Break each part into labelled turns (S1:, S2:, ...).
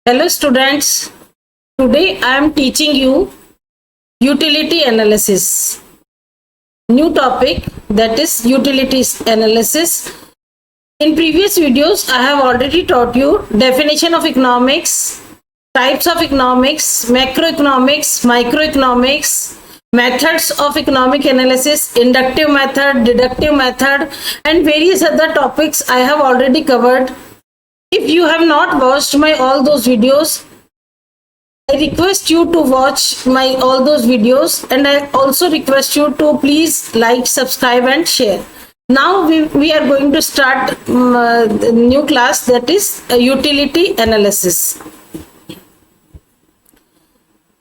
S1: Hello students, today I am teaching you utility analysis. New topic, that is utilities analysis. In previous videos I have already taught you definition of economics, types of economics, macroeconomics, microeconomics, methods of economic analysis, inductive method, deductive method, and various other topics I have already covered. If you have not watched my all those videos, I request you to watch my all those videos, and I also request you to please like, subscribe and share. Now we are going to start the new class, that is utility analysis.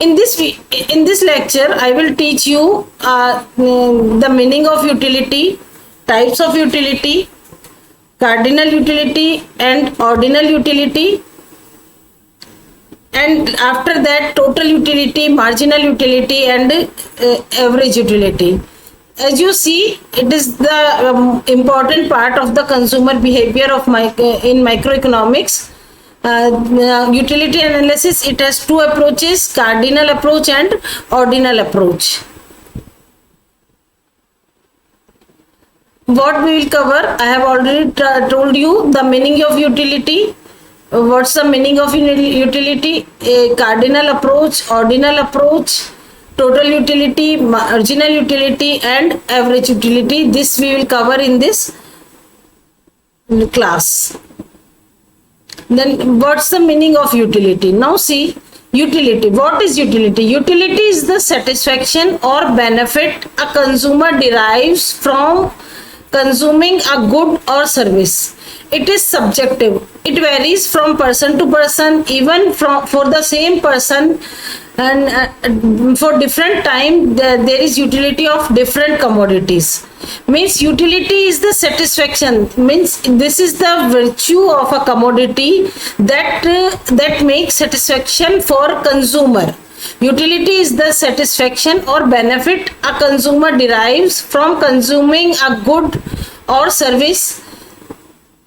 S1: In this lecture I will teach you the meaning of utility, types of utility, cardinal utility and ordinal utility, and after that total utility, marginal utility and average utility. As you see, it is the important part of the consumer behavior of in microeconomics. Utility analysis, it has two approaches, cardinal approach and ordinal approach. What we will cover, I have already told you the meaning of utility. What's the meaning of utility? A cardinal approach, ordinal approach, total utility, marginal utility and average utility. This we will cover in this class. Then what's the meaning of utility? Now see, utility. What is utility? Utility is the satisfaction or benefit a consumer derives from consuming a good or service. It is subjective. It varies from person to person, even for the same person, and for different time there is utility of different commodities. Means utility is the satisfaction, means this is the virtue of a commodity that makes satisfaction for consumer. Utility is the satisfaction or benefit a consumer derives from consuming a good or service.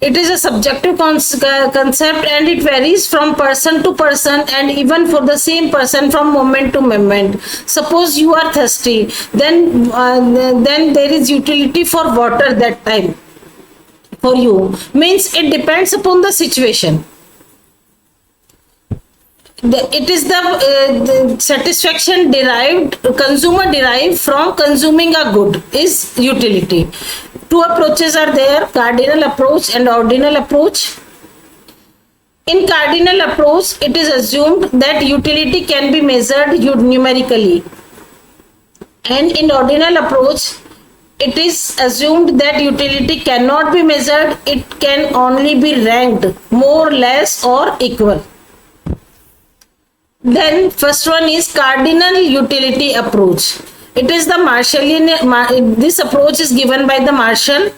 S1: It is a subjective concept and it varies from person to person and even for the same person from moment to moment. Suppose you are thirsty, then there is utility for water that time for you. Means it depends upon the situation. It is the satisfaction consumer derived from consuming a good is utility. Two approaches are there, cardinal approach and ordinal approach. In cardinal approach, it is assumed that utility can be measured numerically. And in ordinal approach, it is assumed that utility cannot be measured, it can only be ranked, more, less or equal. Then first one is cardinal utility approach. It is the Marshallian. This approach is given by the Marshall.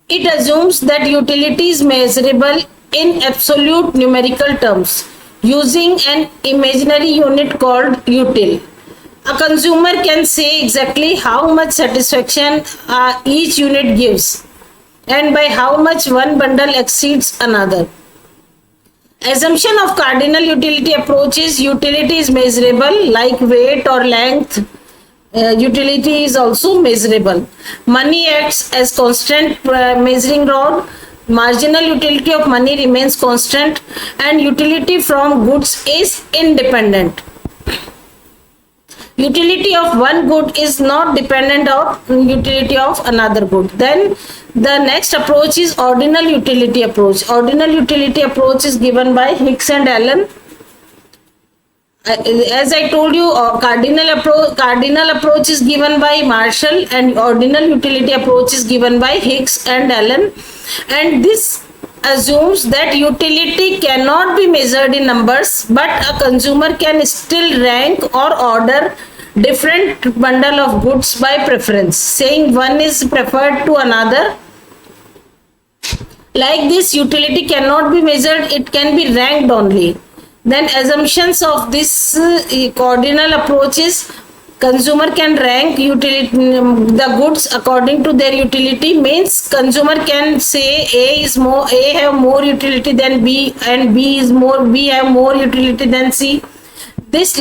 S1: It assumes that utility is measurable in absolute numerical terms using an imaginary unit called util. A consumer can say exactly how much satisfaction each unit gives and by how much one bundle exceeds another. Assumption of cardinal utility approach is utility is measurable like weight or length. Utility is also measurable. Money acts as constant measuring rod. Marginal utility of money remains constant and utility from goods is independent. Utility of one good is not dependent on utility of another good. Then the next approach is ordinal utility approach. Ordinal utility approach is given by Hicks and Allen. As I told you, cardinal approach is given by Marshall and ordinal utility approach is given by Hicks and Allen. And this assumes that utility cannot be measured in numbers, but a consumer can still rank or order different bundle of goods by preference, saying one is preferred to another. Like this, utility cannot be measured, it can be ranked only. Then assumptions of this ordinal approach is consumer can rank utility the goods according to their utility. Means consumer can say A have more utility than B, and B have more utility than C. This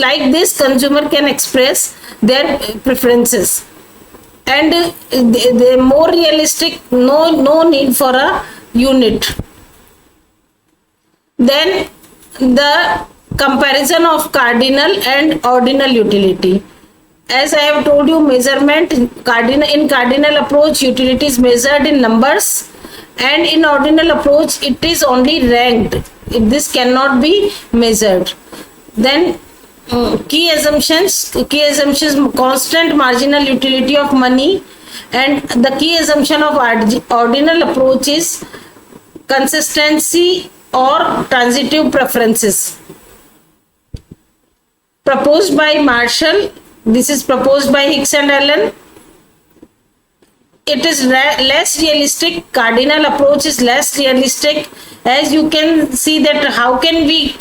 S1: consumer can express their preferences, and the more realistic, no need for a unit. Then the comparison of cardinal and ordinal utility. As I have told you, measurement in cardinal approach, utility is measured in numbers, and in ordinal approach it is only ranked. This cannot be measured. Then key assumptions, constant marginal utility of money, and the key assumption of ordinal approach is consistency or transitive preferences. Proposed by Marshall. This is proposed by Hicks and Allen. It is less realistic. Cardinal approach is less realistic. As you can see that how can we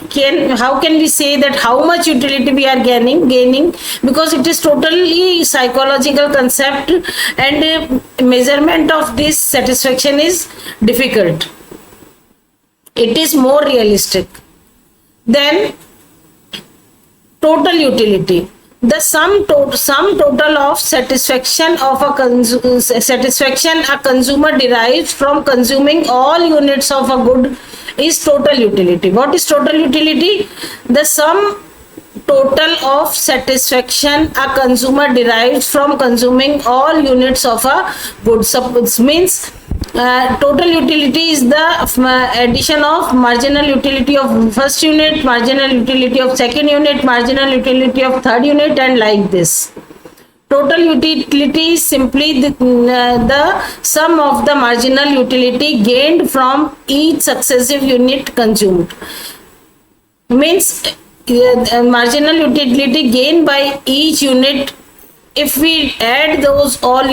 S1: say that how much utility we are gaining, because it is totally psychological concept, and measurement of this satisfaction is difficult. It is more realistic. Then total utility. The sum total of satisfaction of a consumer derives from consuming all units of a good is total utility. What is total utility? The sum total of satisfaction a consumer derives from consuming all units of a good. Means total utility is the addition of marginal utility of first unit, marginal utility of second unit, marginal utility of third unit, and like this. Total utility is simply the sum of the marginal utility gained from each successive unit consumed. Means marginal utility gained by each unit. If we add those all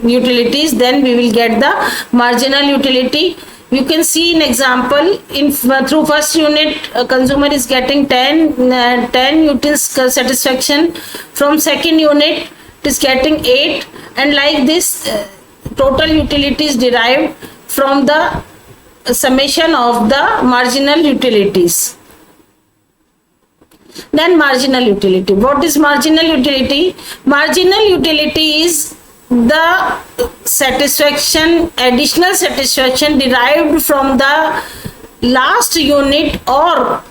S1: utilities, then we will get the marginal utility. You can see in example, through first unit, a consumer is getting 10 utils satisfaction. From second unit, it is getting 8, and like this, total utility is derived from the summation of the marginal utilities. Then marginal utility. What is marginal utility? Marginal utility is the satisfaction, additional satisfaction derived from the last unit or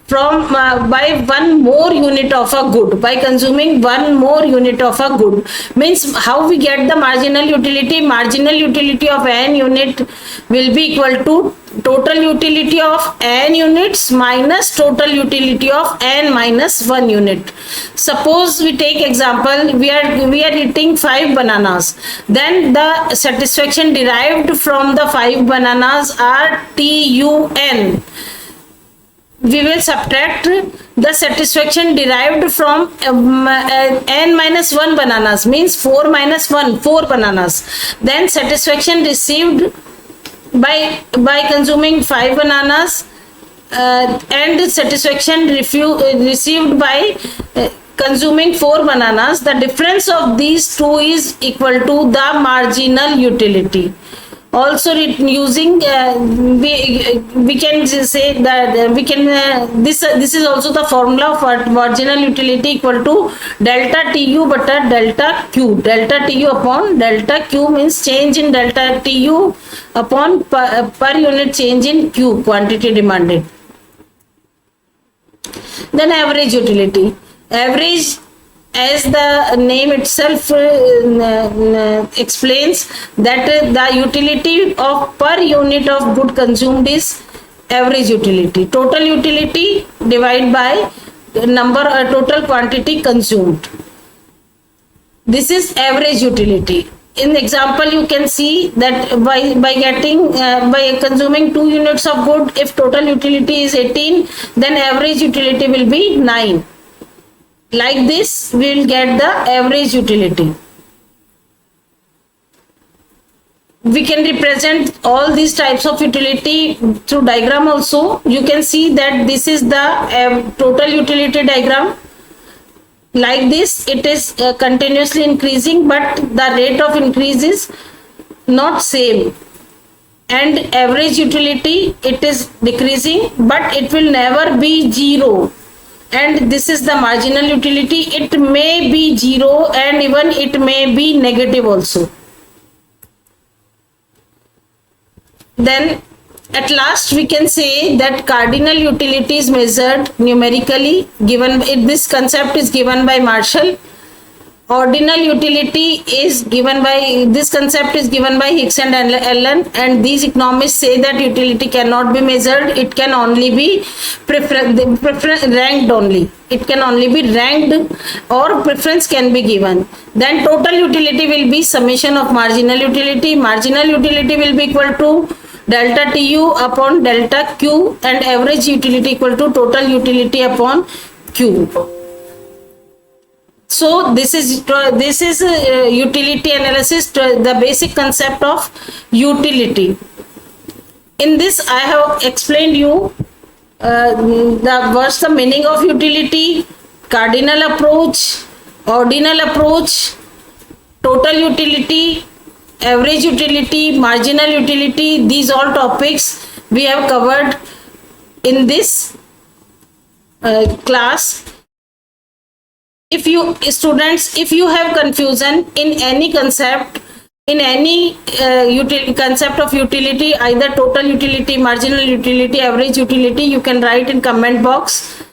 S1: from by one more unit of a good, by consuming one more unit of a good. Means how we get the marginal utility? Marginal utility of n unit will be equal to total utility of n units minus total utility of n minus 1 unit. Suppose we take example, we are eating 5 bananas. Then the satisfaction derived from the 5 bananas are TUN. We will subtract the satisfaction derived from n minus 1 bananas, means 4 minus 1, 4 bananas. Then satisfaction received by consuming 5 bananas, and satisfaction received by consuming 4 bananas. The difference of these two is equal to the marginal utility. Also using we can say that we can this is also the formula for marginal utility equal to delta TU bata delta Q. Delta TU upon delta Q means change in delta TU upon per unit change in Q, quantity demanded. Then average utility. Average, as the name itself explains, that the utility of per unit of good consumed is average utility. Total utility divided by number total quantity consumed. This is average utility. In the example, you can see that by consuming 2 units of good, if total utility is 18, then average utility will be 9. Like this, we will get the average utility. We can represent all these types of utility through diagram also. You can see that this is the total utility diagram. like this, it is continuously increasing, but the rate of increase is not same. And average utility, it is decreasing, but it will never be zero. And this is the marginal utility. It may be zero, and even it may be negative also. Then at last we can say that cardinal utility is measured numerically. Given this concept is given by Marshall. Ordinal utility is given by, this concept is given by Hicks and Allen, and these economists say that utility cannot be measured. It can only be ranked only. It can only be ranked, or preference can be given. Then total utility will be summation of marginal utility. Marginal utility will be equal to delta TU upon delta Q, and average utility equal to total utility upon Q. So this is utility analysis, the basic concept of utility. In this I have explained you what's the meaning of utility, cardinal approach, ordinal approach, total utility, average utility, marginal utility. These all topics we have covered in this class. If you students, if you have confusion in any concept, in any concept of utility, either total utility, marginal utility, average utility, you can write in comment box.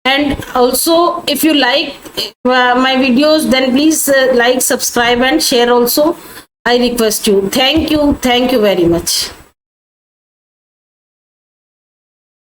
S1: And also, if you like my videos, then please like, subscribe and share also. I request you. Thank you very much.